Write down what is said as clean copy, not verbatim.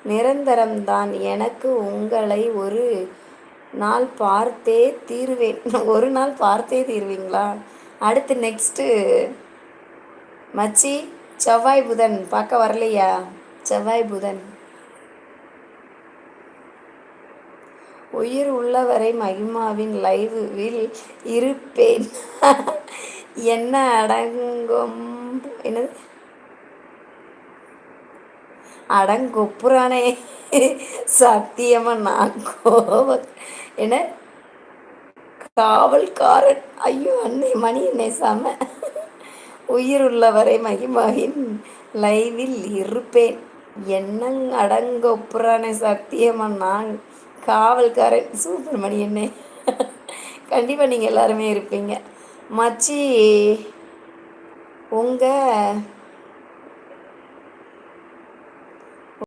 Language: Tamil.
நிரந்தரம்தான். எனக்கு உங்களை ஒரு நாள் பார்த்தே தீருவேன். ஒரு நாள் பார்த்தே தீருவீங்களா? அடுத்து நெக்ஸ்ட்டு மச்சி, செவ்வாய் புதன் பார்க்க வரலையா? செவ்வாய் புதன். உயிர் உள்ளவரை மகிமாவின் லைவில் இருப்பேன். என்ன அடங்கும் என்னது அடங்கொப்புறானே சத்தியமா நான் என்ன காவல்காரன். ஐயோ அன்னை மணி என்னை செம. உயிர் உள்ளவரை மகிமாவின் லைவில் இருப்பேன். என்னங் அடங்கொப்புறானே சத்தியமா நான் காவல்காரன். சூப்பர் மணி என்னை. கண்டிப்பாக நீங்கள் எல்லாருமே இருப்பீங்க. மச்சி உங்கள்